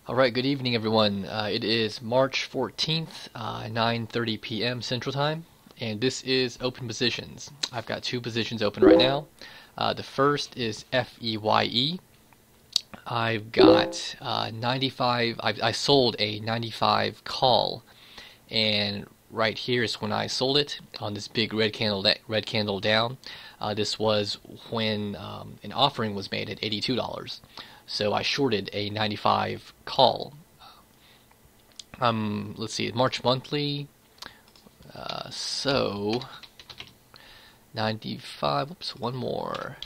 All right, good evening, everyone. It is March 14th, 9:30 p.m. Central Time, and this is Open Positions. I've got two positions open right now. The first is FEYE. I've got 95. I sold a 95 call, and right here is when I sold it on this big red candle down. This was when an offering was made at $82. So I shorted a 95 call. Let's see, March monthly. So 95. Whoops, one more.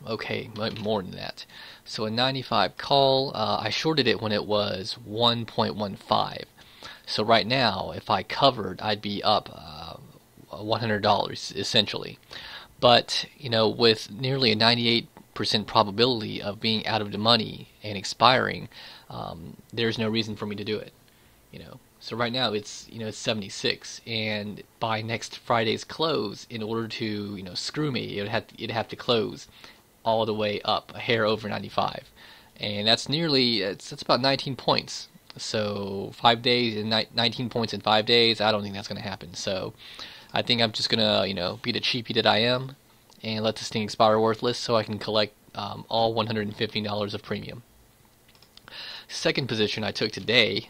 Okay, more than that. So a 95 call. I shorted it when it was 1.15. So right now, if I covered, I'd be up $100 essentially. But with nearly a 98% probability of being out of the money and expiring, there's no reason for me to do it. So right now it's 76, and by next Friday's close, in order to screw me, it'd have to close all the way up a hair over 95, and that's about 19 points. So 5 days and 19 points in 5 days. I don't think that's going to happen. So I think I'm just gonna be the cheapie that I am and let this thing expire worthless so I can collect all $115 of premium. Second position I took today,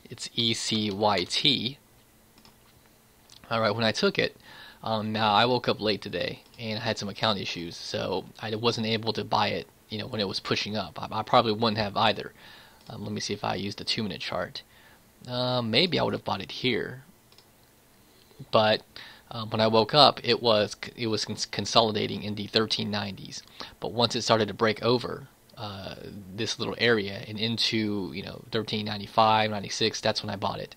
it's ECYT. All right, when I took it, now I woke up late today and I had some account issues, so I wasn't able to buy it. When it was pushing up, I probably wouldn't have either. Let me see if I used the 2-minute chart. Maybe I would have bought it here, but when I woke up, it was consolidating in the 1390s. But once it started to break over this little area and into 1395, 96, that's when I bought it.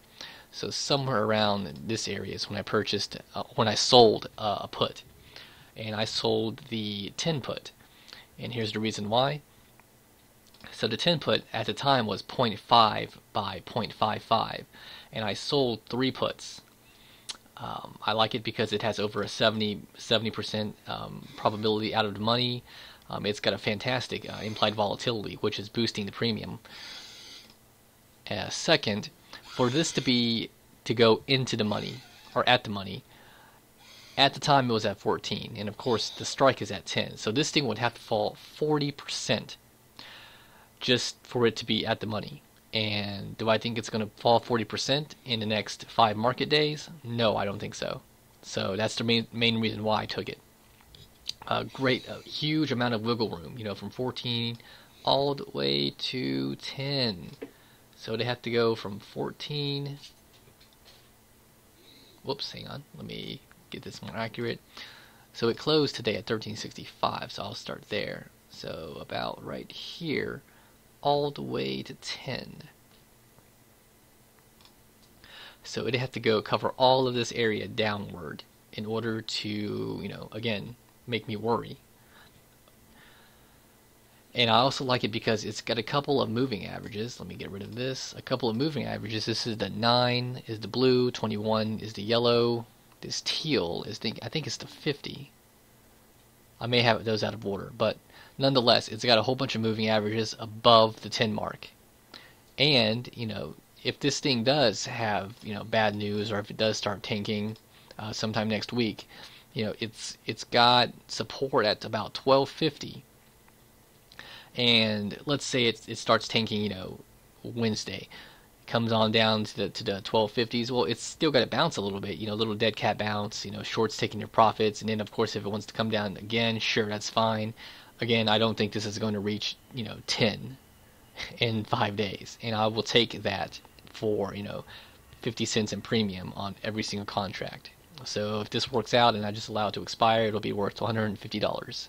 So somewhere around this area is when I sold a put, and I sold the 10 put. And here's the reason why. So the 10 put at the time was zero point 0.5 by 0.55, and I sold 3 puts. I like it because it has over a 70% probability out of the money. It's got a fantastic implied volatility, which is boosting the premium. Second, for this to go into the money or at the money, at the time it was at 14, and of course the strike is at 10. So this thing would have to fall 40% just for it to be at the money. And do I think it's going to fall 40% in the next 5 market days? No, I don't think so. So that's the main reason why I took it. A huge amount of wiggle room, from 14 all the way to 10. So they have to go from 14. Whoops, hang on. Let me get this more accurate. So it closed today at 1365, so I'll start there. So about right here, all the way to 10. So it'd have to go cover all of this area downward in order to, again, make me worry. And I also like it because it's got a couple of moving averages. Let me get rid of this. A couple of moving averages. This is the 9 is the blue, 21 is the yellow. This teal is I think it's the 50. I may have those out of order, but nonetheless, it's got a whole bunch of moving averages above the 10 mark. And, if this thing does have, bad news, or if it does start tanking sometime next week, it's got support at about 1250. And let's say it starts tanking, Wednesday. Comes on down to the 1250s. Well, it's still got to bounce a little bit, little dead cat bounce, shorts taking your profits. And then, of course, if it wants to come down again, sure, that's fine. Again, I don't think this is going to reach, 10 in 5 days. And I will take that for, 50 cents in premium on every single contract. So if this works out and I just allow it to expire, it'll be worth $150.